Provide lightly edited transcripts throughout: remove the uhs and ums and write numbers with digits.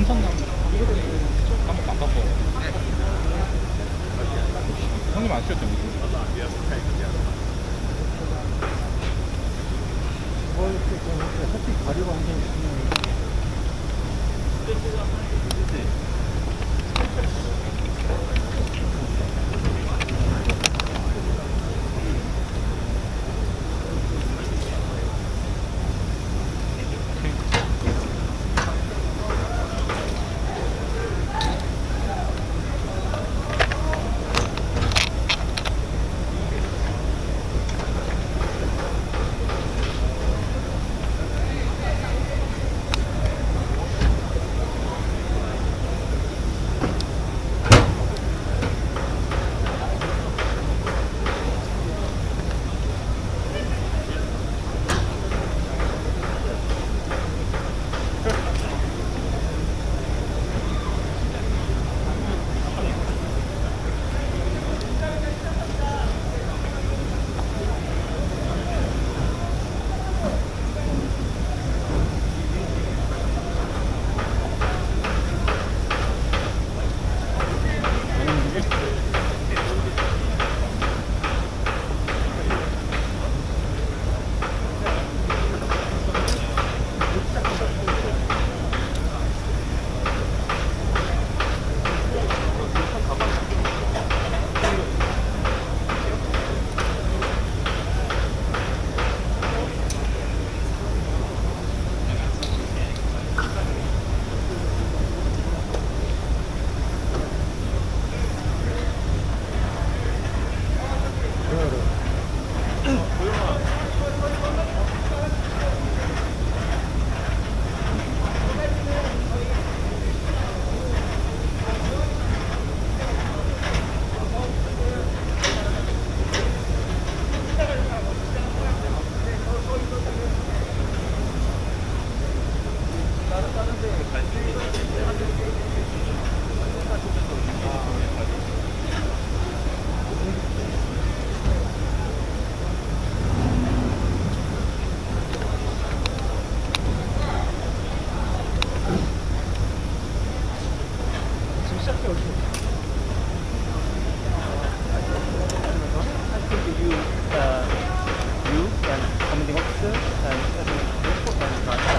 삼성남 이거 한번 바꿔서 형님 안 쓰셨죠? 솔직히 가려고 한 게 있으면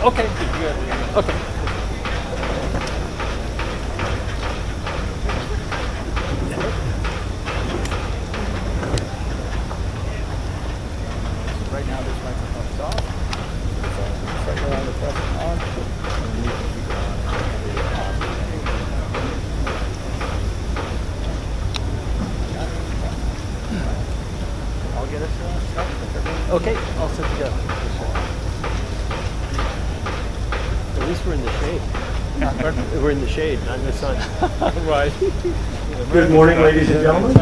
Okay. Okay. right now this microphone is off. So right around the press on. I'll get us up. Okay, all set to go. At least we're in the shade. We're in the shade, not in the sun. Right. Good morning, ladies and gentlemen.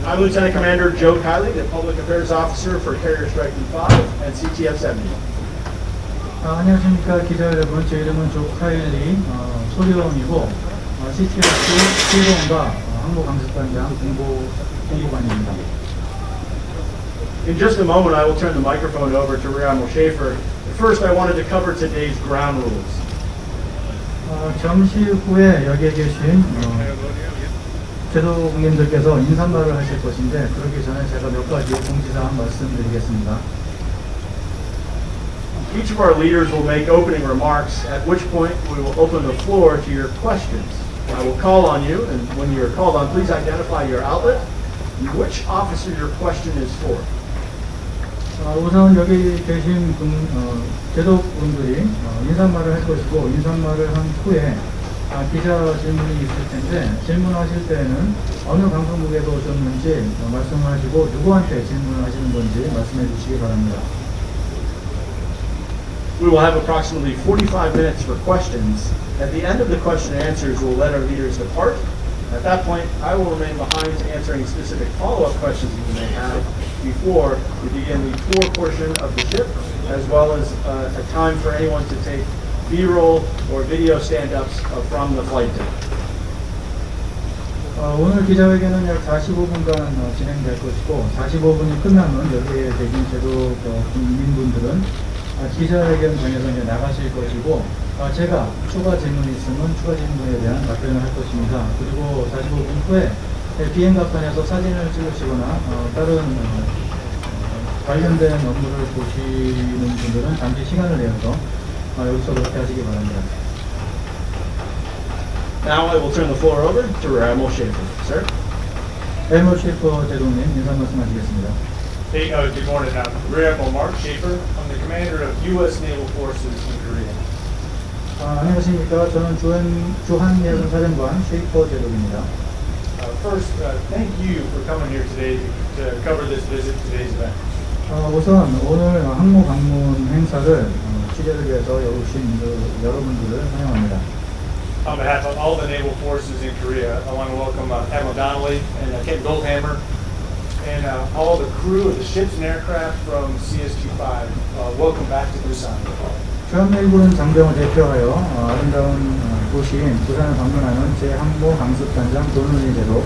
I'm Lieutenant Commander Joe Kiley, the Public Affairs Officer for Carrier Striking 5 and CTF 70. 안녕하십니까 기자 여러분. 제 이름은 조 카일리 소리원이고 CTF 7번과 항공강습단장 공보관입니다. In just a moment, I will turn the microphone over to Rear Admiral Schaefer. First, I wanted to cover today's ground rules. 잠시 후에 여기에 계신 제도국님들께서 인사말을 하실 것인데 그러기 전에 제가 몇 가지 공지사항 말씀드리겠습니다. Each of our leaders will make opening remarks, at which point we will open the floor to your questions. I will call on you, and when you're called on, please identify your outlet and which officer your question is for. 우선 여기 계신 제도분들이 인사말을 할 것이고 인사말을 한 후에 기자 질문이 있을 텐데 질문하실 때는 어느 방송국에서 오셨는지 말씀하시고 누구한테 질문하시는 건지 말씀해 주시기 바랍니다. We will have approximately 45 minutes for questions. At the end of the question and answers, we'll let our leaders depart. At that point, I will remain behind to answer any specific follow-up questions you may have before we begin the tour portion of the ship, as well as a time for anyone to take B-roll or video stand-ups from the flight deck. 오늘 기자회견은 약 45분간 진행될 것이고 45분이 끝나면 여기에 계신 제도 국민분들은 기자회견장에서 이제 나가실 것이고 제가 추가 질문이 있으면 추가 질문에 대한 답변을 할 것입니다. 그리고 45분 후에 비행갑판에서 사진을 찍으시거나 다른 관련된 업무를 보시는 분들은 잠시 시간을 내어서 여기서 그렇게 하시기 바랍니다. Now I will turn the floor over to Rear Admiral Schaefer. Sir? 에머 셰퍼 대통령 인사 말씀하시겠습니다. Hey, good morning. I'm Rear Admiral Mark Schaefer. I'm the commander of U.S. Naval Forces in Korea. 안녕하십니까. 저는 주한 예군 사령관 셰이퍼 제독입니다. First, thank you for coming here today to cover this visit, today's event. 우선 오늘 항모 방문 행사를 취재를 위해서 오신 여러분들을 환영합니다. On behalf of all the naval forces in Korea, I want to welcome Admiral Donnelly and Captain Goldhammer and all the crew of the ships and aircraft from CS-25. Welcome back to Busan. 주한미군은 장병을 대표하여 아름다운 도시인 부산을 방문하는 제 항모 강습단장 도널리 제독,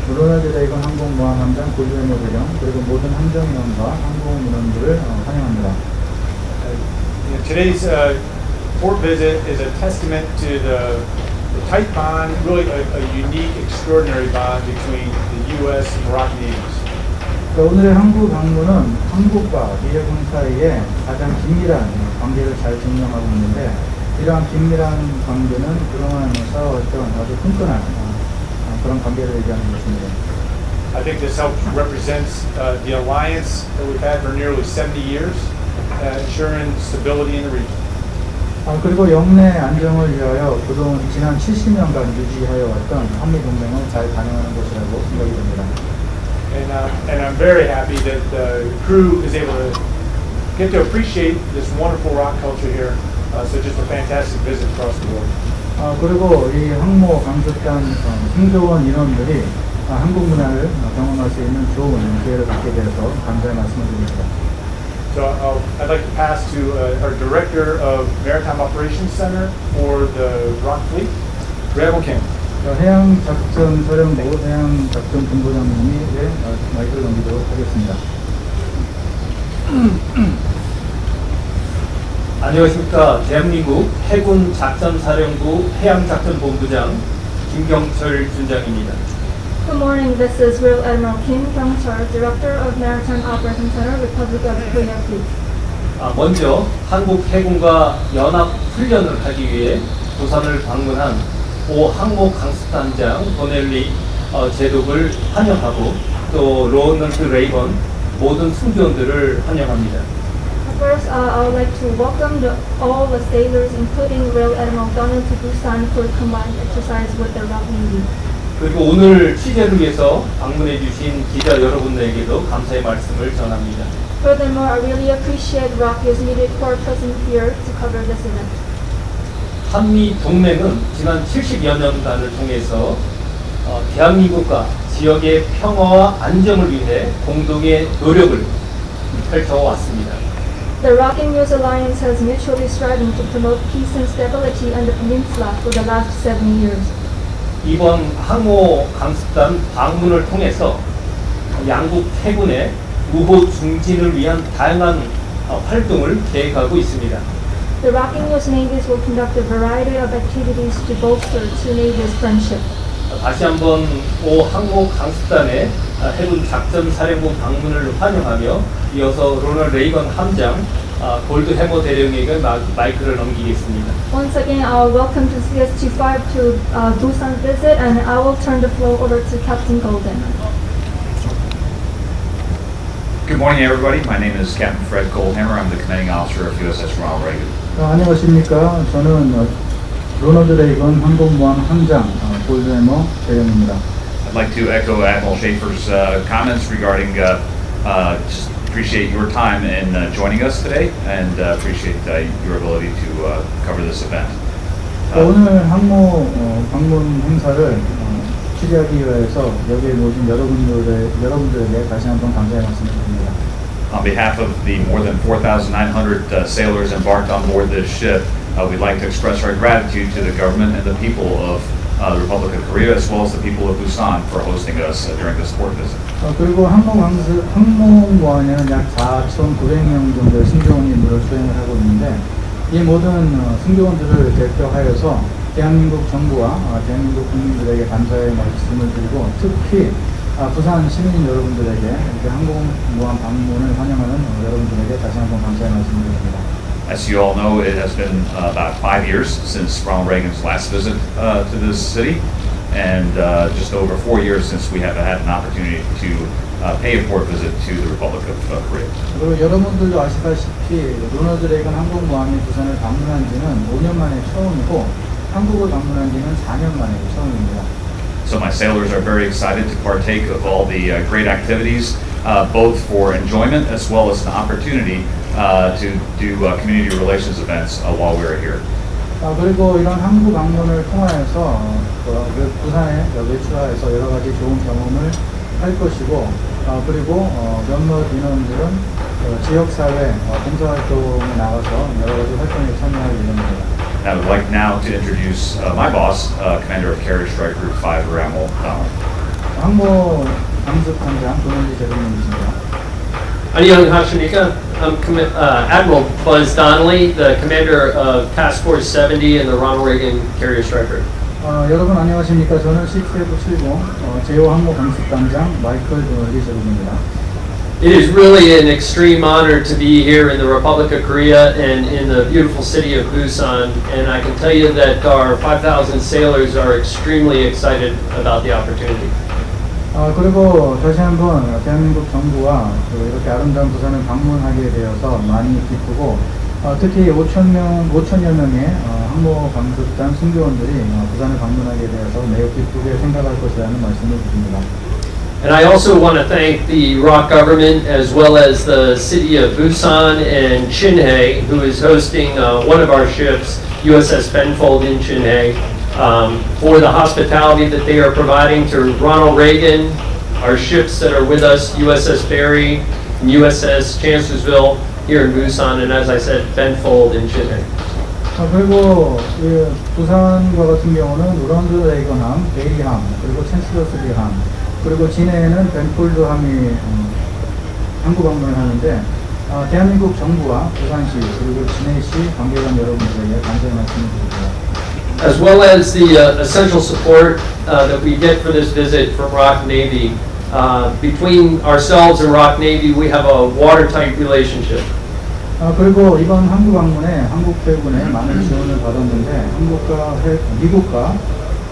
로널드 레이건 항공모함함장 골드웨머 대령, 그리고 모든 함정인원과 항공인원들을 환영합니다. Today's port visit is a testament to the tight bond, really a unique, extraordinary bond between the U.S. and Moroccan navies. 오늘의 한국 방문은 한국과 미해군 사이에 가장 긴밀한 관계를 잘 증명하고 있는데 이러한 긴밀한 관계는 그동안 쌓아왔던 아주 끈끈한 그런 관계를 얘기하는 것입니다. I think this helps represents the alliance that we've had for nearly 70 years, ensuring stability in the region. 그리고 영내 안정을 위하여 그동안 지난 70년간 유지하여 왔던 한미 동맹을 잘 반영하는 것이라고 생각이 됩니다. And I'm very happy that the crew is able to get to appreciate this wonderful rock culture here. So just a fantastic visit across the board. 그리고 이 항모 강습단 승조원 인원들이 한국 문화를 경험할 수 있는 좋은 기회를 갖게 되어서 감사의 말씀을 드립니다. So I'd like to pass to our Director of Maritime Operations Center for the Rock Fleet, Admiral Kim. 해양작전사령부 해양작전본부장님이 마이크를 넘기도록 하겠습니다. 안녕하십니까. 대한민국 해군작전사령부 해양작전본부장 김경철 준장입니다. Good morning, this is Rear Admiral Kim Kyung-chul, Director of Maritime Operations Center, Republic of Korea Fleet. 먼저 한국 해군과 연합 훈련을 하기 위해 부산을 방문한 오 항모 강습단장 도넬리 제독을 환영하고 또 로널드 레이건 모든 승조원들을 환영합니다. First, I would like to welcome all the sailors, including Rear Admiral Donald to Busan for combined exercise with the ROC Navy. 그리고 오늘 취재를 위해서 방문해 주신 기자 여러분들에게도 감사의 말씀을 전합니다. Furthermore, I really appreciate ROC's needed for presence here to cover this event. 한미 동맹은 지난 70여 년간을 통해서 대한민국과 지역의 평화와 안정을 위해 공동의 노력을 펼쳐왔습니다. The ROC and US alliance has mutually striving to promote peace and stability on the peninsula for the last 7 years. 이번 항모 강습단 방문을 통해서 양국 해군의 우호 중진을 위한 다양한 활동을 계획하고 있습니다. The ROC and US navies will conduct a variety of activities to bolster two navies' friendship. 다시 한번 오 항모 강습단의 해군 작전 사령부 방문을 환영하며 이어서 로널드 레이건 함장 골드 해머 대령에게 마이크를 넘기겠습니다. Once again, welcome to CS-25 to Busan visit, and I will turn the floor over to Captain Golden. Good morning, everybody. My name is Captain Fred Goldhammer. I'm the commanding officer of USS Ronald Reagan. 안녕하십니까. 저는 로널드 레이건 항공모함 함장 골드해머 대령입니다. I'd like to echo Admiral Schaefer's comments regarding just appreciate your time in joining us today and appreciate your ability to cover this event. 오늘 항모 방문 행사를 취재하기 위해서 여기에 모신 여러분들에게 다시 한번 감사의 말씀을 드립니다. On behalf of the more than 4,900 sailors embarked on board this ship, we'd like to express our gratitude to the government and the people of the Republic of Korea, as well as the people of Busan for hosting us during this port visit. 그리고 항공모함에는 약 4,900명 정도의 승조원 인물을 수행을 하고 있는데 이 모든 승조원들을 대표하여서 대한민국 정부와 대한민국 국민들에게 감사의 말씀을 드리고 특히 부산 시민 여러분들에게 이렇게 항공모함 방문을 환영하는 여러분들에게 다시 한번 감사의 말씀을 드립니다. As you all know, it has been about 5 years since Ronald Reagan's last visit to this city, and just over 4 years since we have had an opportunity to pay a port visit to the Republic of Korea. 그리고 여러분들도 아시다시피 로널드 레이건 항공모함이 부산을 방문한 지는 5년 만에 처음이고 한국을 방문한 지는 4년 만에 처음입니다. So my sailors are very excited to partake of all the great activities, both for enjoyment as well as an opportunity to do community relations events while we're here. 그리고 이런 항구 방문을 통하여서 부산에 외출하여서 여러 가지 좋은 경험을 할 것이고 그리고 몇몇 인원들은 지역사회 봉사활동에 나가서 여러 가지 활동에 참여할 예정입니다. I would like now to introduce my boss, Commander of Carrier Strike Group 5, Admiral Donald. 항모 강습단장 조은지 제동님이십니다. 안녕하십니까? I'm Admiral Buzz Donnelly, the commander of Task Force 70 in the Ronald Reagan Carrier Strike Group. 여러분 안녕하십니까? 저는 6F70 제5 항모 강습단장 마이클 조은지 제동입니다. It is really an extreme honor to be here in the Republic of Korea and in the beautiful city of Busan, and I can tell you that our 5,000 sailors are extremely excited about the opportunity. 그리고 다시 한번 대한민국 정부와 이렇게 아름다운 부산을 방문하게 되어서 많이 기쁘고 특히 5천여 명의 항모 강습단 승조원들이 부산을 방문하게 되어서 매우 기쁘게 생각할 것이라는 말씀을 드립니다. And I also want to thank the ROC government as well as the city of Busan and Chinhae, who is hosting one of our ships, USS Benfold in Chinhae, for the hospitality that they are providing to Ronald Reagan, our ships that are with us, USS Barry, and USS Chancellorsville here in Busan, and as I said, Benfold in Chinhae. 그리고 부산과 같은 경우는 로널드 레이건함, 베리함, 그리고 챈슬러스비함, 그리고 진해에는 벤폴드함이 항구 방문을 하는데 대한민국 정부와 부산시 그리고 진해시 관계관 여러분들에게 감사의 말씀을 드립니다. As well as the essential support that we get for this visit from ROC Navy. Between ourselves and ROC Navy, we have a watertight relationship. 그리고 이번 항구 방문에 한국 해군에 많은 지원을 받았는데 미국과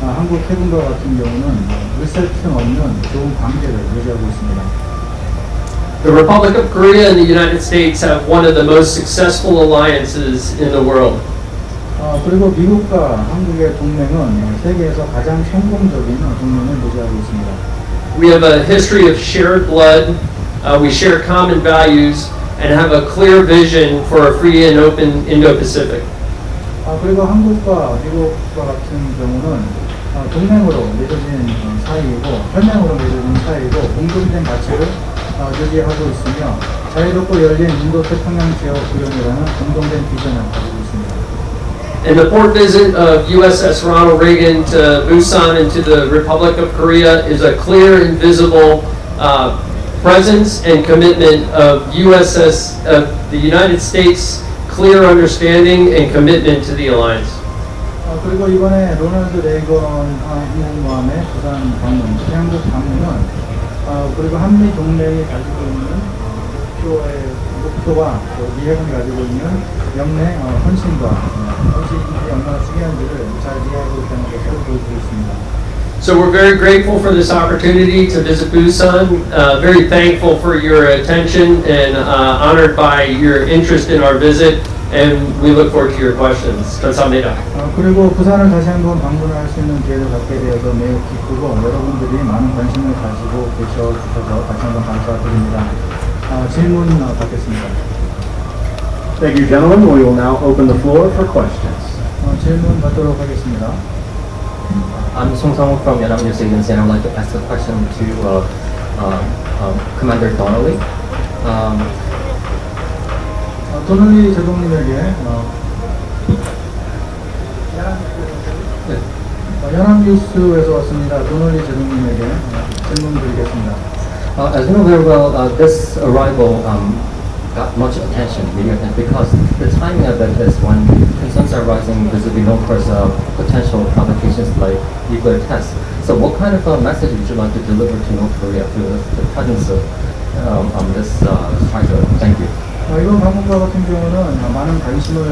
한국 해군과 같은 경우는 물샐 틈 없는 좋은 관계를 유지하고 있습니다. The Republic of Korea and the United States have one of the most successful alliances in the world. 그리고 미국과 한국의 동맹은 세계에서 가장 성공적인 동맹을 유지하고 있습니다. We have a history of shared blood. We share common values and have a clear vision for a free and open Indo-Pacific. 그리고 한국과 미국과 같은 경우는 동맹으로 맺어진 사이이고 혈맹으로 맺어진 사이이고 공동된 가치를 유지하고 있으며 자유롭고 열린 인도 태평양 지역 구현이라는 공동된 비전을 가지고 있습니다. And the port visit of USS Ronald Reagan to Busan and to the Republic of Korea is a clear and visible presence and commitment of the United States' clear understanding and commitment to the alliance. 그리고 이번에 로널드 레이건 항공모함의 부산 방문, 한국 방문은 그리고 한미 동맹이 가지고 있는 목표와 미 해군이 가지고 있는 영내 헌신과 헌신이 얼마나 중요한지를 잘 이해하고 있다는 것을 보여주고 있습니다. So we're very grateful for this opportunity to visit Busan, very thankful for your attention and honored by your interest in our visit, and we look forward to your questions. 감사합니다. 그리고 부산을 다시 한번 방문할 수 있는 기회를 갖게 되어서 매우 기쁘고 여러분들이 많은 관심을 가지고 계셔주셔서 다시 한번 감사드립니다. 질문 받겠습니다. Thank you, gentlemen. We will now open the floor for questions. 질문 받도록 하겠습니다. I'm Song Sang from Yonhap News Agency, and I'd like to ask a question to Commander Donnelly. 도널리 제동님에게 연합뉴스에서 왔습니다. 도널리 제동님에게 질문 드리겠습니다. As you know very well, this arrival got much attention, media attention, because the timing of it is when concerns are rising visibly known for potential provocations like nuclear tests. So what kind of a message would you like to deliver to North Korea through the presence of this striker? Thank you. 이번 방문과 같은 경우는 많은 관심을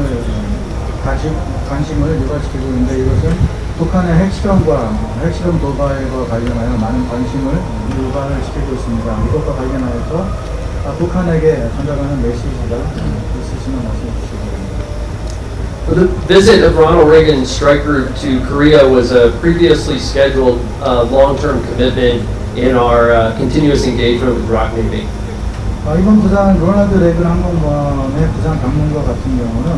유발시키고 있는데 이것은 북한의 핵실험과 핵실험 도발과 관련하여 많은 관심을 유발을 시키고 있습니다. 이것과 관련하여서 북한에게 전달하는 메시지가 있으시면 말씀해 주시기 바랍니다. The visit of Ronald Reagan's strike group to Korea was a previously scheduled long-term commitment in our continuous engagement with ROK Navy. 이번 부산 로널드 레이건 항공모함의 부산 방문과 같은 경우는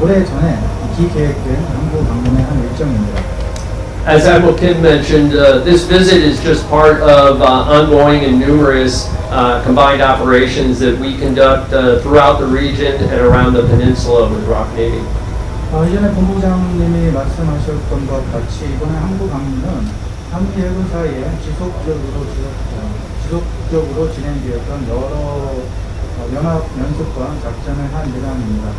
올해 전에 기계획된 한국 방문의 한 일정입니다. As Admiral Kim mentioned, this visit is just part of ongoing and numerous combined operations that we conduct throughout the region and around the peninsula with ROK Navy. 이전에 본부장님이 말씀하셨던 것 같이 이번에 한국 방문은 한미 해군 사이에 지속적으로 진행되었던 여러 연합 연습과 작전의 한 일환입니다.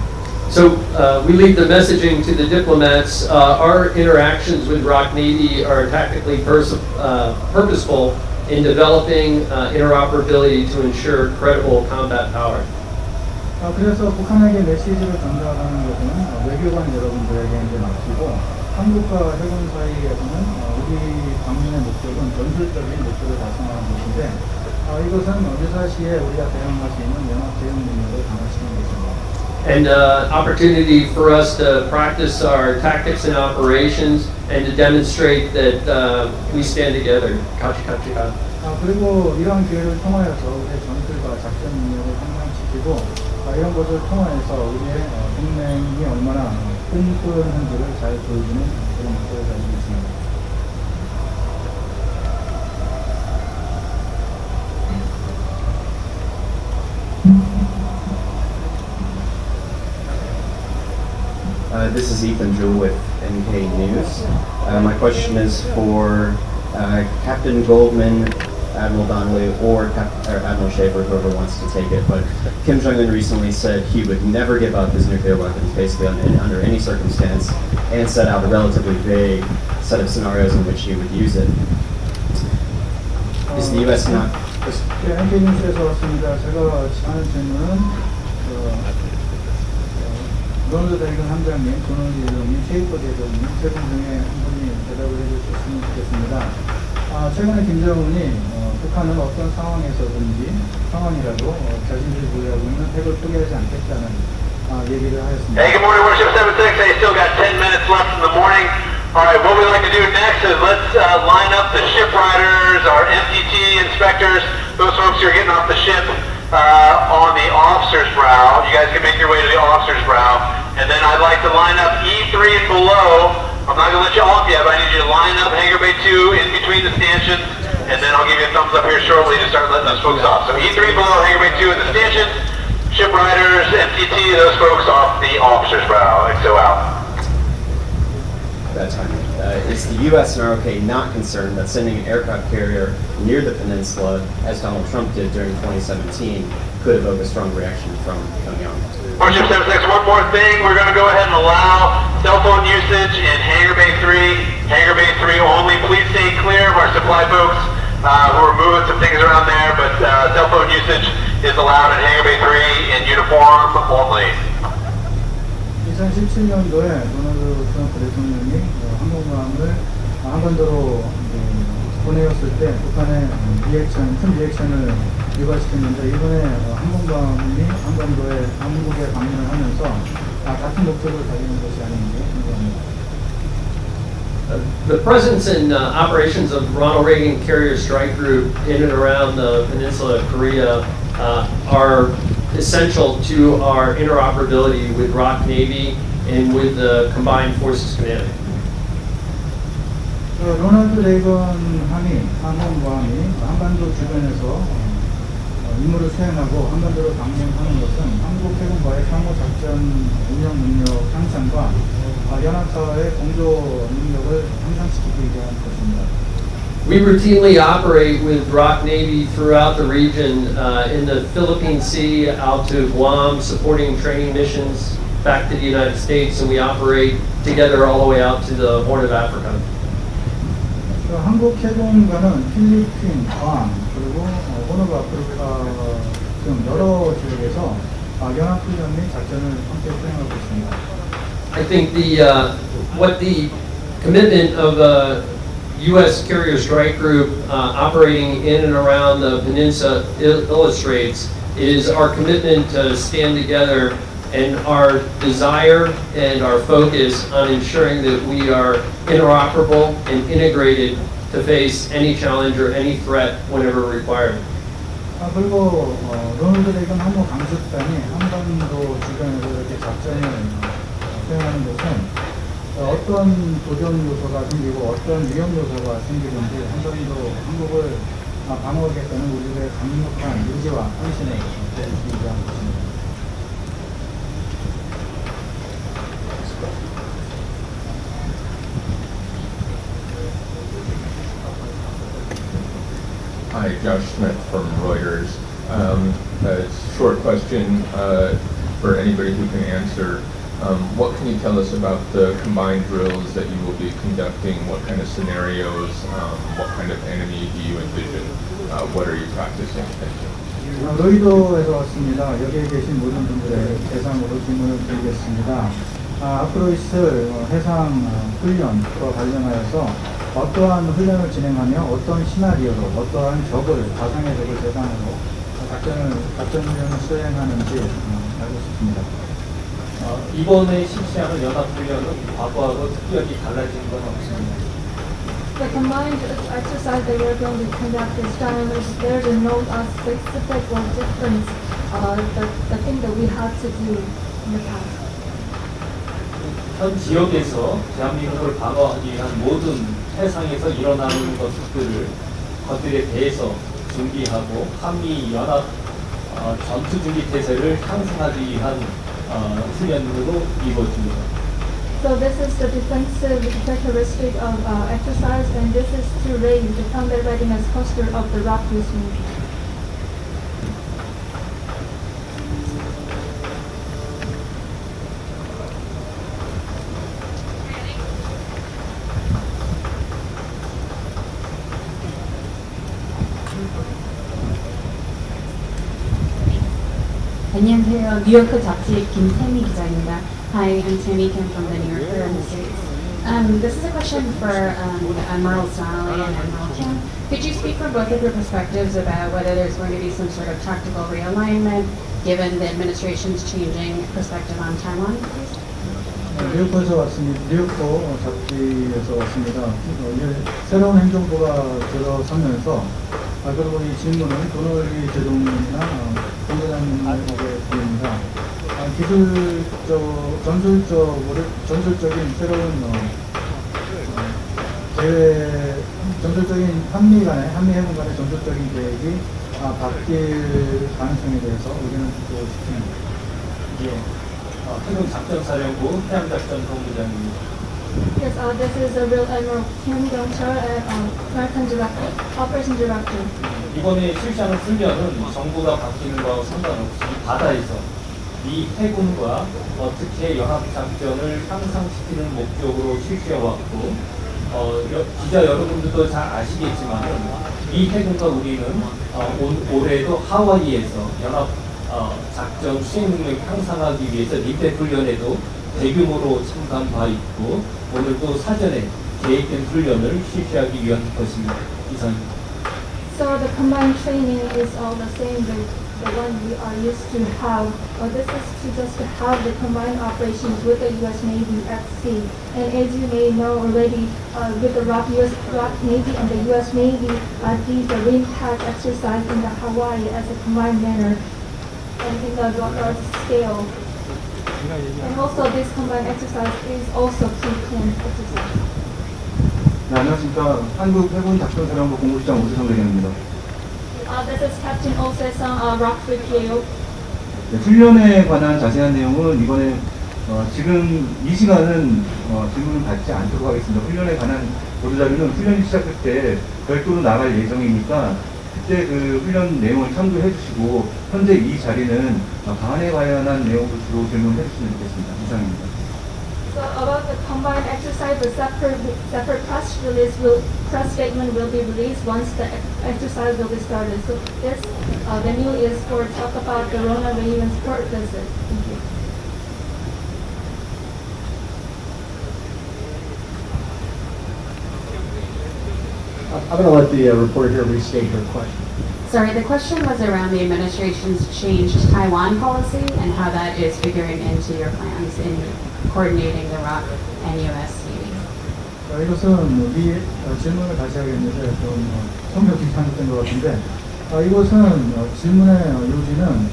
So we leave the messaging to the diplomats. Our interactions with ROK Navy are tactically purposeful in developing interoperability to ensure credible combat power. 그래서 북한에게 메시지를 전달하는 것은 외교관 여러분들에게 이제 맡기고 한국과 해군 사이에서는 우리 방문의 목적은 전술적인 목적을 달성하는 것인데 이것은 유사시에 우리가 대응할 수 있는 연합 대응 능력을 강화시키는 것입니다. And opportunity for us to practice our tactics and operations and to demonstrate that we stand together. 그리고 이러한 기회를 통하여서 우리의 전술과 작전 능력을 향상시키고 이런 것을 통하여서 우리의 동맹이 얼마나 끈끈한지를 잘 보여주는 그런 목표를 가지고 있습니다. This is Ethan Jewell with NK News. My question is for Captain Goldman, Admiral Donnelly, or Admiral Schaefer, whoever wants to take it. But Kim Jong-un recently said he would never give up his nuclear weapons, basically under any circumstance, and set out a relatively vague set of scenarios in which he would use it. Is the U.S. not? NK 뉴스에서 왔습니다. 제가 하는 질문은 로널드 레이건 함장님, 도널드 대통령, 셰이퍼 대통령 세 분 중에 한 분이 대답을 해주셨으면 좋겠습니다. 최근에 김정은이 북한은 어떤 상황이라도 자신들이 보유하고 있는 핵을 포기하지 않겠다는 얘기를 하였습니다. Hey, good morning, Warship 76. Hey, still got 10 minutes left in the morning. All right, what we'd like to do next is let's line up the ship riders, our MTT inspectors, those folks who are getting off the ship on the officer's brow. You guys can make your way to the officer's brow. And then I'd like to line up E3 and below. I'm not going to let you off yet, but I need you to line up Hangar Bay 2 in between the stanchions. And then I'll give you a thumbs up here shortly to start letting those folks off. So E3 below, Hangar Bay 2 in the stanchions. Ship riders, MTT, those folks off the officer's brow. XO out. That time. Is the U.S. and ROK not concerned that sending an aircraft carrier near the peninsula, as Donald Trump did during 2017, could evoke a strong reaction from Pyongyang? Warship 76, one more thing. We're going to go ahead and allow cell phone usage in Hangar Bay 3. Hangar Bay 3 only. Please stay clear of our supply folks who are moving some things around there, but cell phone usage is allowed in Hangar Bay 3 in uniform only. 2017년도에 도널드 트럼프 대통령이 항공모함을 한반도로 보내었을 때 북한의 큰 리액션을 유발시켰는데 이번에 항공모함이 한국에 방문을 하면서 같은 목적을 가지는 것이 아닌지 궁금합니다. The presence and operations of Ronald Reagan Carrier Strike Group in and around the peninsula of Korea are essential to our interoperability with ROK Navy and with the Combined Forces Command. 로널드 레이건 항공모함이 한반도 주변에서 임무를 수행하고 한반도로 방문하는 것은 한국 해군과의 상호 작전 운영 능력 향상과 연합사의 공조 능력을 향상시키기 위한 것입니다. We routinely operate with ROC Navy throughout the region, in the Philippine Sea, out to Guam, supporting training missions back to the United States, and we operate together all the way out to the Horn of Africa. 한국 해군과는 필리핀, 괌, 그리고 호르 아프리카 등 여러 지역에서 연합훈련 및 작전을 함께 수행하고 있습니다. I think what the commitment of U.S. Carrier Strike Group operating in and around the peninsula illustrates is our commitment to stand together and our desire and our focus on ensuring that we are interoperable and integrated to face any challenge or any threat whenever required. 그리고 로널드 레이건 항모 강습단이 한반도 주변에서 이렇게 작전을 수행하는 것은 어떤 도전 요소가 생기고 어떤 위험 요소가 생기든지 한국을 방어하겠다는 우리의 강력한 의지와 헌신을 보여주기 위한 것입니다. Hi, Josh Smith from Reuters. A short question for anybody who can answer. What can you tell us about the combined drills that you will be conducting? What kind of scenarios? What kind of enemy do you envision? What are you practicing? Thank you. 로이도에서 왔습니다. 여기에 계신 모든 분들의 대상으로 질문을 드리겠습니다. 앞으로 있을 해상 훈련과 관련하여서 어떠한 훈련을 진행하며 어떤 시나리오로 어떠한 적을 가상의 적을 대상으로 작전 훈련을 수행하는지 알고 싶습니다. 이번에 실시하는 연합훈련은 과거하고 특별히 달라진 건 없습니다. The combined exercise that we're going to conduct this time is there's no specific or different the thing that we had to do in the past. 현 지역에서 대한민국을 방어하기 위한 모든 해상에서 일어나는 것들에 대해서 준비하고 한미 연합 전투 준비 태세를 향상하기 위한 훈련으로 이루어집니다. So this is the defensive characteristic of exercise, and this is to raise the combat readiness posture of the ROC regime. 안녕하세요. 뉴요크 잡지 김태미 기자입니다. Hi, I'm Tammy Kim from the New Yorker in the States. This is a question for Admiral Donnelly and Admiral Kim. Could you speak from both of your perspectives about whether there's going to be some sort of tactical realignment given the administration's changing perspective on Taiwan, please? 뉴요커에서 왔습니다. 뉴요커 잡지에서 왔습니다. 새로운 행정부가 들어서면서 그리고 이 질문은 도널리 대통령이나 본부장님에게 드립니다. 전술적인 새로운 전술적인 한미 해군 간의 전술적인 계획이 바뀔 가능성에 대해서 의견을 듣고 싶습니다. 해군 작전사령부 해양작전 본부장입니다. Yes, this is the Real Admiral Kim Dong-chul, American Director, Operation Director. 이번에 실시하는 훈련은 정부가 바뀌는 거와 상관없이 바다에서 미 해군과 어떻게 연합작전을 향상시키는 목적으로 실시해왔고 기자 여러분들도 잘 아시겠지만 미 해군과 우리는 올해도 하와이에서 연합작전 수행 능력 향상하기 위해서 림팩 훈련에도 대규모로 참가한 바 있고 오늘도 사전에 계획된 훈련을 실시하기 위한 것입니다. 이상입니다. So the combined training is all the same, the one we are used to have. This is to just have the combined operations with the U.S. Navy at sea. And as you may know already, with the U.S. Navy and the U.S. Navy did the RIMPAC exercise in the Hawaii as a combined manner and in the large scale. And also this combined exercise is also pre-planned exercise. 네, 안녕하십니까. 한국 해군 작전사령부 공무수장 오세성 대령입니다. This is Captain Oh Se-sung, ROC 3PAO. 네, 훈련에 관한 자세한 내용은 이번에 지금 이 시간은 질문을 받지 않도록 하겠습니다. 훈련에 관한 보도자료는 훈련이 시작할 때 별도로 나갈 예정이니까 그때 그 훈련 내용을 참조해 주시고 현재 이 자리는 방안에 관련한 내용을 주로 질문해 주시면 좋겠습니다. 이상입니다. So about the combined exercise, the separate press statement will be released once the exercise will be started. So this venue is for talk about the Ronald Reagan's port visit. Thank you. I'm going to let the reporter here restate her question. Sorry, the question was around the administration's changed Taiwan policy and how that is figuring into your plans in coordinating the ROC and U.S. Navy. 이것은 질문을 다시 하겠는데 좀 성격이 잘못된 것 같은데 이것은 질문의 요지는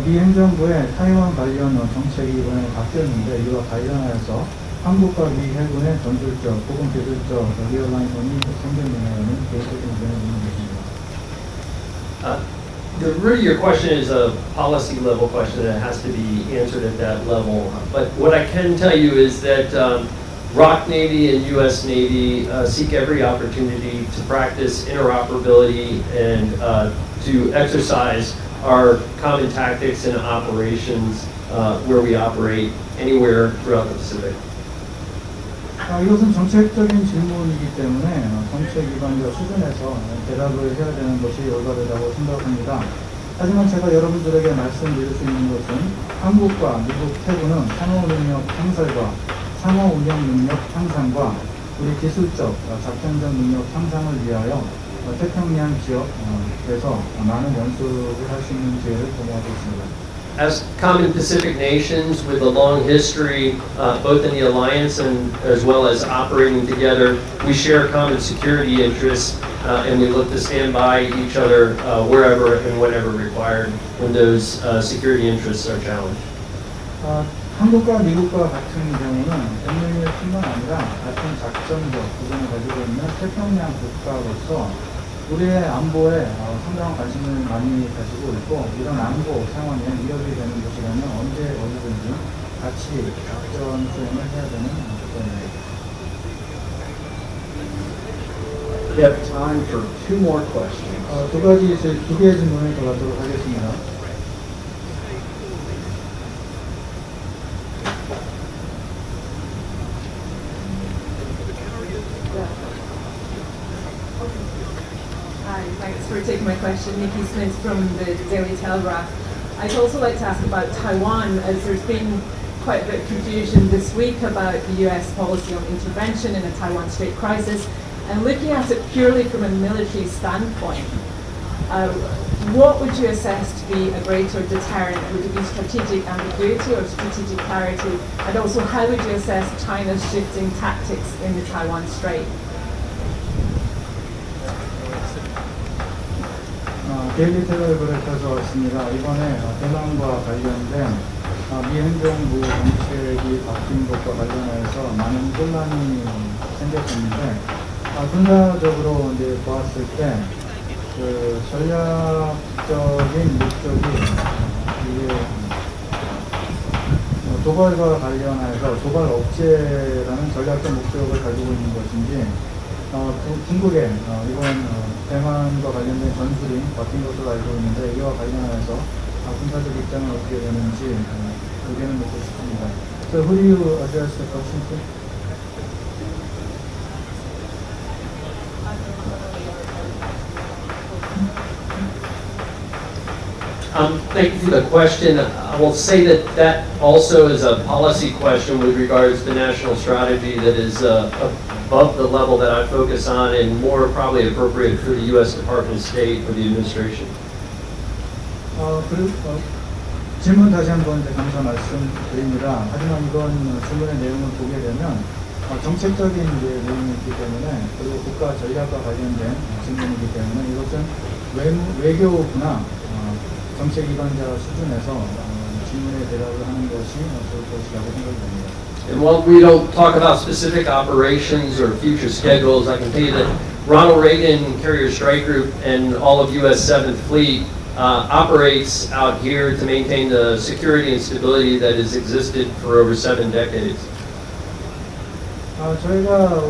미 행정부의 타이완 관련 정책이 이번에 바뀌었는데 이와 관련하여서 한국과 미 해군의 전술적 혹은 기술적 리얼라인선이 생겨내는 계획적인 의견을 묻는 것입니다. Really your question is a policy level question that has to be answered at that level. But what I can tell you is that ROC Navy and U.S. Navy seek every opportunity to practice interoperability and to exercise our common tactics and operations where we operate anywhere throughout the Pacific. 이것은 정책적인 질문이기 때문에 정책 위반자 수준에서 대답을 해야 되는 것이 올바르다고 생각합니다. 하지만 제가 여러분들에게 말씀드릴 수 있는 것은 한국과 미국 해군은 상호 능력 향상과 상호 운영 능력 향상과 우리 기술적 작전적 능력 향상을 위하여 태평양 지역에서 많은 연습을 할 수 있는 기회를 도모하고 있습니다. As common Pacific nations with a long history, both in the alliance and as well as operating together, we share common security interests, and we look to stand by each other wherever and whenever required when those security interests are challenged. 한국과 미국과 같은 경우는 대한민국뿐만 아니라 같은 작전적 구성을 가지고 있는 태평양 국가로서 우리의 안보에 상당한 관심을 많이 가지고 있고 이런 안보 상황에 위협이 되는 곳이라면 언제 어디든지 같이 작전 수행을 해야 되는 조건입니다. We have time for two more questions. 두 개의 질문을 더 하도록 하겠습니다. Thanks for taking my question. Nikki Smith from the Daily Telegraph. I'd also like to ask about Taiwan, as there's been quite a bit of confusion this week about the US policy on intervention in a Taiwan Strait crisis. And looking at it purely from a military standpoint, what would you assess to be a greater deterrent? Would it be strategic ambiguity or strategic clarity? And also, how would you assess China's shifting tactics in the Taiwan Strait? 데일리 텔레그래프를 찾아왔습니다. 이번에 대만과 관련된 미 행정부 정책이 바뀐 것과 관련해서 많은 혼란이 생겼었는데 군사적으로 이제 보았을 때 그 전략적인 목적이 이게 도발과 관련해서 도발 억제라는 전략적 목적을 가지고 있는 것인지 중국의 이번 대만과 관련된 전술이 바뀐 것으로 알고 있는데 이와 관련해서 군사적 입장은 어떻게 되는지 의견을 묻고 싶습니다. So who do you address the question to? Thank you for the question. I will say that also is a policy question with regards to national strategy that is above the level that I focus on and more probably appropriate for the U.S. Department of State or the administration. 질문 다시 한번 감사 말씀드립니다. 하지만 이번 질문의 내용을 보게 되면 정책적인 내용이 있기 때문에 그리고 국가 전략과 관련된 질문이기 때문에 이것은 외교부나 정책 기관자 수준에서 질문에 대답을 하는 것이 좋을 것이라고 생각이 됩니다. And while we don't talk about specific operations or future schedules, I can tell you that Ronald Reagan Carrier Strike Group and all of U.S. 7th Fleet operates out here to maintain the security and stability that has existed for over 7 decades. 저희가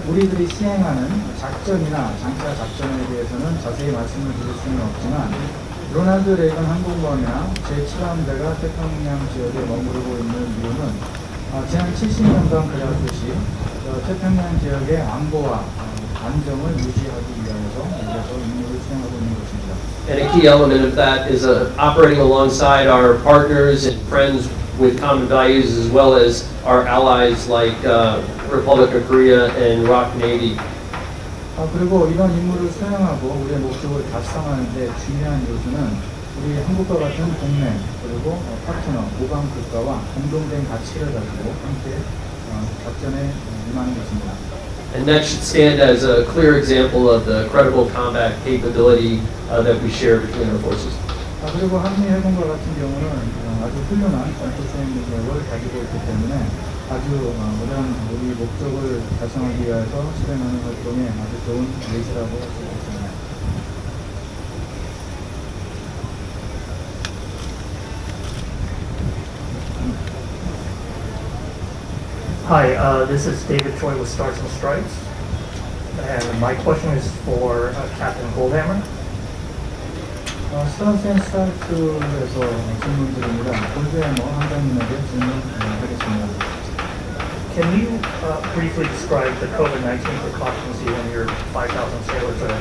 우리들이 시행하는 작전이나 장차 작전에 대해서는 자세히 말씀을 드릴 수는 없지만 로널드 레이건 항공모함이나 제7함대가 태평양 지역에 머무르고 있는 이유는 지난 70년간 그래왔듯이 태평양 지역의 안보와 안정을 유지하기 위해서 임무를 수행하고 있는 것입니다. And a key element of that is operating alongside our partners and friends with common values, as well as our allies like Republic of Korea and ROK Navy. 그리고 이런 임무를 수행하고 우리의 목적을 달성하는 데 중요한 요소는 우리 한국과 같은 동맹 그리고 파트너, 보강 국가와 공동된 가치를 가지고 함께 작전에 임하는 것입니다. And that should stand as a clear example of the credible combat capability that we share between our forces. 그리고 한미 해군과 같은 경우는 아주 훌륭한 전투 수행 능력을 가지고 있기 때문에 아주 이런 우리 목적을 달성하기 위해서 실행하는 활동에 아주 좋은 예시라고 할 수 있습니다. Hi, this is David Choi with Stars and Stripes, and my question is for Captain Goldhammer. 스타스 앤 스타트에서 질문드립니다. 골드해머 함장님에게 질문하겠습니다. Can you briefly describe the COVID-19 precautions you and your 5,000 sailors are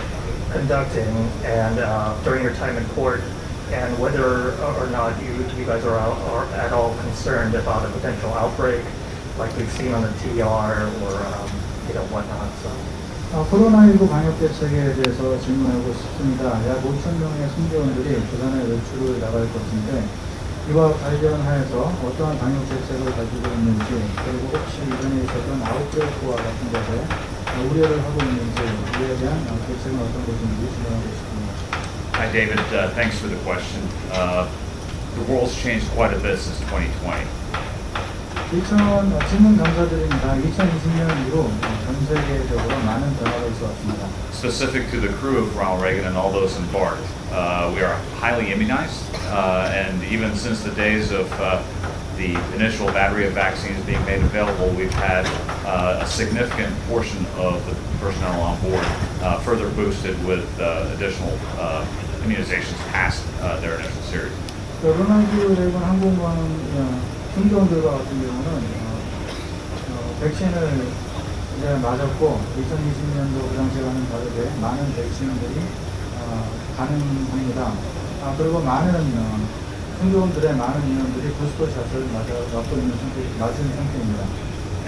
conducting and during your time in port, and whether or not you guys are at all concerned about a potential outbreak like we've seen on the TR or whatnot? So. 코로나19 방역 대책에 대해서 질문하고 싶습니다. 약 5,000명의 승조원들이 부산에 외출을 나갈 것인데 이와 관련하여서 어떠한 방역 대책을 가지고 있는지 그리고 혹시 이전에 있었던 아웃브레이크와 같은 것에 우려를 하고 있는지 이에 대한 대책은 어떤 것인지 질문하고 싶습니다. Hi David, thanks for the question. The world's changed quite a bit since 2020. 질문 감사드립니다. 2020년 이후 전 세계적으로 많은 변화가 있어 왔습니다. Specific to the crew of Ronald Reagan and all those embarked, we are highly immunized, and even since the days of the initial battery of vaccines being made available, we've had a significant portion of the personnel on board further boosted with additional immunizations past their initial series. 로널드 레이건 항공모함 승조원들과 같은 경우는 백신을 이제 맞았고 2020년도 그 당시와는 다르게 많은 백신들이 가능합니다. 그리고 많은 승조원들의 많은 인원들이 부스터샷을 맞고 있는 상태입니다.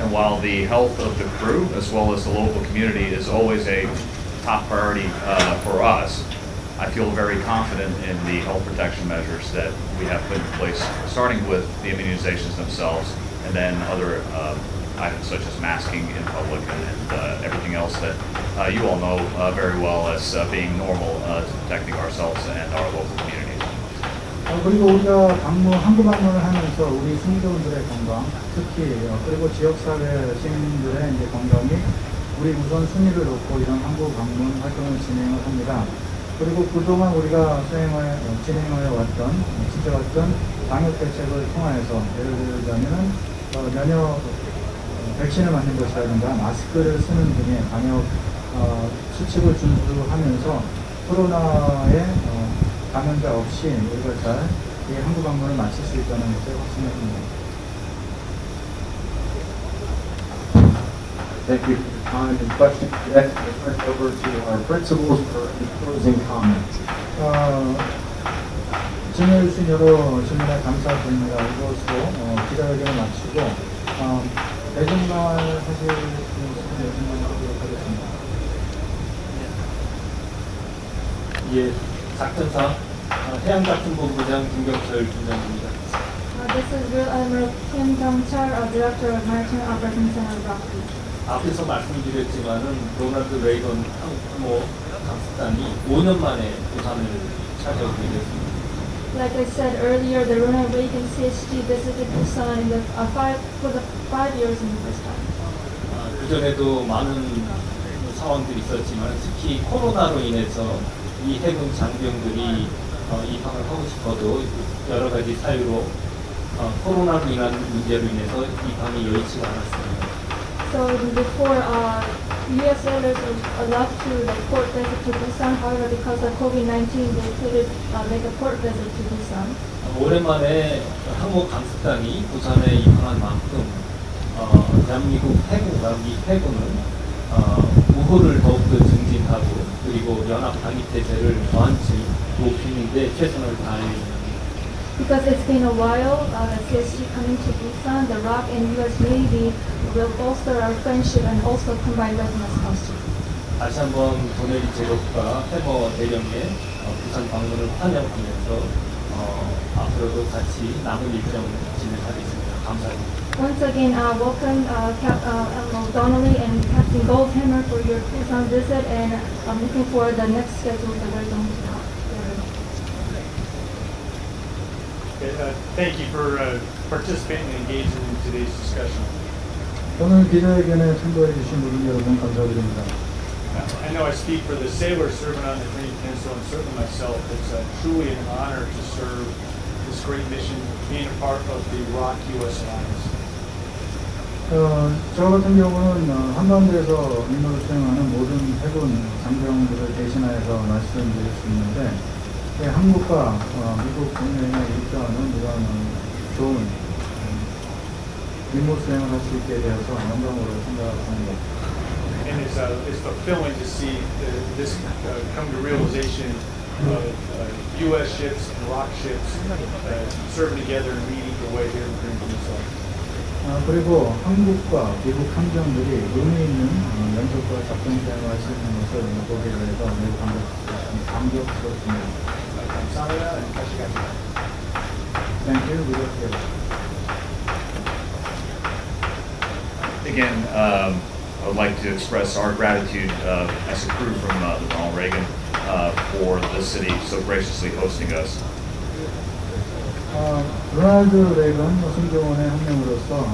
And while the health of the crew as well as the local community is always a top priority for us, I feel very confident in the health protection measures that we have put in place, starting with the immunizations themselves, and then other items such as masking in public and everything else that you all know very well as being normal to protecting ourselves and our local communities. 그리고 우리가 항구 방문을 하면서 우리 승조원들의 건강, 특히 그리고 지역사회 시민들의 이제 건강이 우리 우선 순위를 놓고 이런 항구 방문 활동을 진행을 합니다. 그리고 그동안 우리가 진행하여 왔던, 지켜왔던 방역 대책을 통하여서 예를 들자면 면역 백신을 맞는 것이라든가 마스크를 쓰는 등의 방역 수칙을 준수하면서 코로나에 감염자 없이 우리가 잘 이 항구 방문을 마칠 수 있다는 것을 확신합니다. Thank you for the time and questions today. We'll turn it over to our principals for any closing comments. 질문해 주신 여러 질문에 감사드립니다. 이것으로 기자회견을 마치고 매진말 하실 매진말 하도록 하겠습니다. 예, 작전사 해양작전본부장 김경철 중장입니다. This is Real Admiral Kim Jong-chul, Director of Maritime Operations Center, Rocky. 앞에서 말씀드렸지만은 로널드 레이건 항모 강습단이 5년 만에 부산을 찾아오게 됐습니다. Like I said earlier, the Ronald Reagan CHG visited Busan for the 5 years in the first time. 그 전에도 많은 상황들이 있었지만 특히 코로나로 인해서 이 해군 장병들이 입항을 하고 싶어도 여러 가지 사유로 코로나로 인한 문제로 인해서 입항이 여의치가 않았습니다. So before U.S. sailors were allowed to port visit to Busan, however, because of COVID-19, they couldn't make a port visit to Busan. 오랜만에 한국 강습단이 부산에 입항한 만큼 대한민국 해군과 미 해군은 우호를 더욱더 증진하고 그리고 연합 방위태세를 더한층 높이는데 최선을 다하는 Because it's been a while, the CSG coming to Busan, the ROC and U.S. Navy will bolster our friendship and also combine readiness posture. 다시 한번 도네리 제독과 해머 대령의 부산 방문을 환영하면서 앞으로도 같이 남은 일정 진행하겠습니다. 감사합니다. Once again, welcome Admiral Donnelly and Captain Goldhammer for your Busan visit, and I'm looking for the next schedule that we're going to have. Thank you for participating and engaging in today's discussion. 오늘 기자회견에 참가해 주신 모든 여러분 감사드립니다. I know I speak for the sailors serving on the Korean Peninsula and certainly myself. It's truly an honor to serve this great mission, being a part of the ROC-US Alliance. 저 같은 경우는 한반도에서 임무를 수행하는 모든 해군 장병들을 대신하여서 말씀드릴 수 있는데 한국과 미국 동맹의 일정은 이런 좋은 임무 수행을 할 수 있게 되어서 영광으로 생각합니다. And it's fulfilling to see this come to realization of U.S. ships and ROC ships serving together and meeting the way here in the Korean Peninsula. 그리고 한국과 미국 함정들이 의미 있는 연속과 작전 수행을 할 수 있는 것을 보게 돼서 매우 감격스럽습니다. 감사합니다. 다시 갑니다. Thank you. Again, I would like to express our gratitude as a crew from the Ronald Reagan for the city so graciously hosting us. 로널드 레이건 승조원의 한 명으로서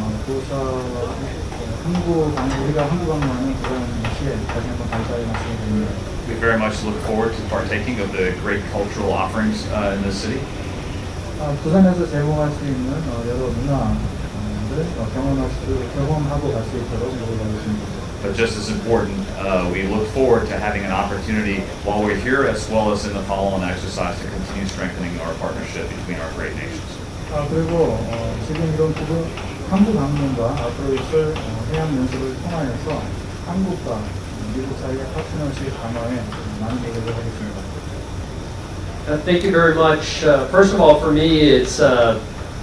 우리가 한국 방문하는 그런 시에 다시 한번 감사의 말씀을 드립니다. We very much look forward to partaking of the great cultural offerings in this city. 부산에서 제공할 수 있는 여러 문화를 경험하고 갈 수 있도록 노력하겠습니다. But just as important, we look forward to having an opportunity while we're here as well as in the follow-on exercise to continue strengthening our partnership between our great nations. 그리고 지금 이런 한국 방문과 앞으로 있을 해양 연습을 통하여서 한국과 미국 사이의 파트너십 강화에 많은 노력을 하겠습니다. Thank you very much. First of all, for me, it's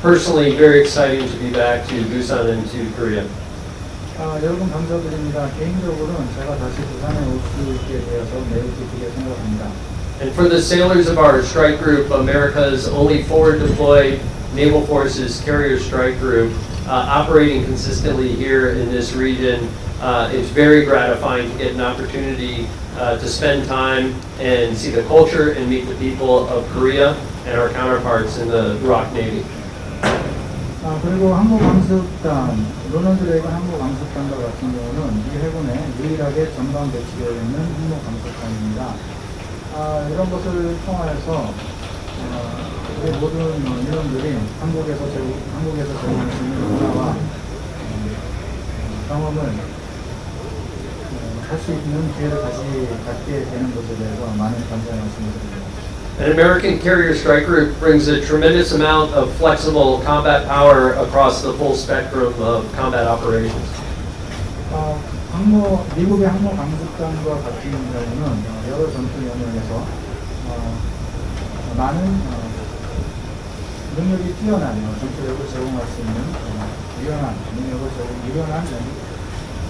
personally very exciting to be back to Busan and to Korea. 여러분 감사드립니다. 개인적으로는 제가 다시 부산에 올 수 있게 되어서 매우 기쁘게 생각합니다. And for the sailors of our strike group, America's only forward deployed Naval Forces Carrier Strike Group, operating consistently here in this region, it's very gratifying to get an opportunity to spend time and see the culture and meet the people of Korea and our counterparts in the ROC Navy. 그리고 한국 강습단, 로널드 레이건 한국 강습단과 같은 경우는 미 해군에 유일하게 전방 배치되어 있는 항모 강습단입니다. 이런 것을 통하여서 우리 모든 인원들이 한국에서 제공할 수 있는 문화와 경험을 할 수 있는 기회를 다시 갖게 되는 것에 대해서 많은 감사의 말씀을 드립니다. An American Carrier Strike Group brings a tremendous amount of flexible combat power across the full spectrum of combat operations. 미국의 항모 강습단과 같은 경우는 여러 전투 영역에서 많은 능력이 뛰어난 전투력을 제공할 수 있는 유연한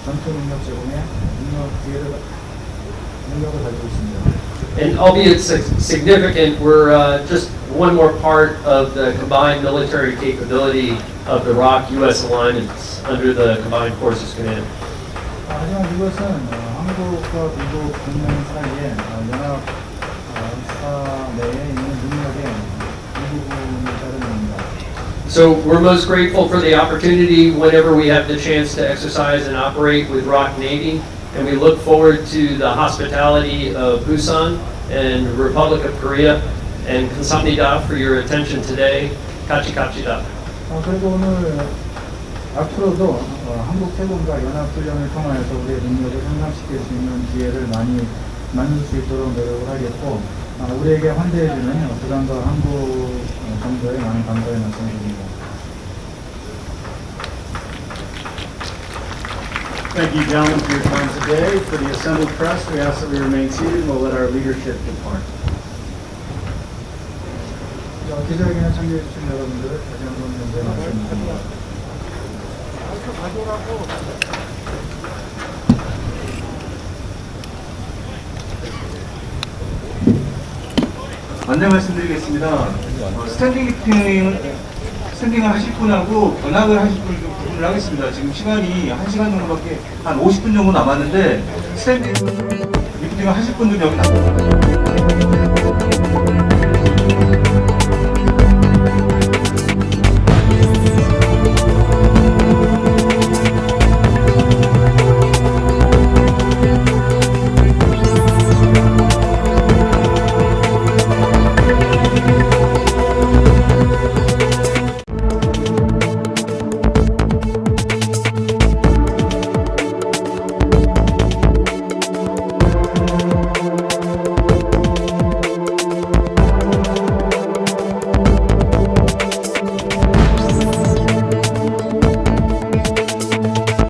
전투 능력 제공의 능력을 가지고 있습니다. And albeit significant, we're just one more part of the combined military capability of the ROC-US alliance under the Combined Forces Command. 하지만 이것은 한국과 미국 동맹 사이에 연합사 내에 있는 능력의 일부분을 따릅니다. So we're most grateful for the opportunity whenever we have the chance to exercise and operate with ROC Navy, and we look forward to the hospitality of Busan and Republic of Korea, and 감사합니다 for your attention today. 같이. 그리고 오늘 앞으로도 한국 태공과 연합훈련을 통하여서 우리의 능력을 향상시킬 수 있는 기회를 많이 만들 수 있도록 노력을 하겠고 우리에게 환대해주는 부산과 한국 정부에 많은 감사의 말씀을 드립니다. Thank you, gentlemen, for your time today. For the assembled press, we ask that we remain seated and we'll let our leadership depart. 기자회견에 참여해주신 여러분들 다시 한번 감사의 말씀을 드립니다. 안내 말씀드리겠습니다. 스탠딩을 하실 분하고 견학을 하실 분을 좀 구분을 하겠습니다. 지금 시간이 1시간 정도밖에 한 50분 정도 남았는데 스탠딩을 하실 분들 여기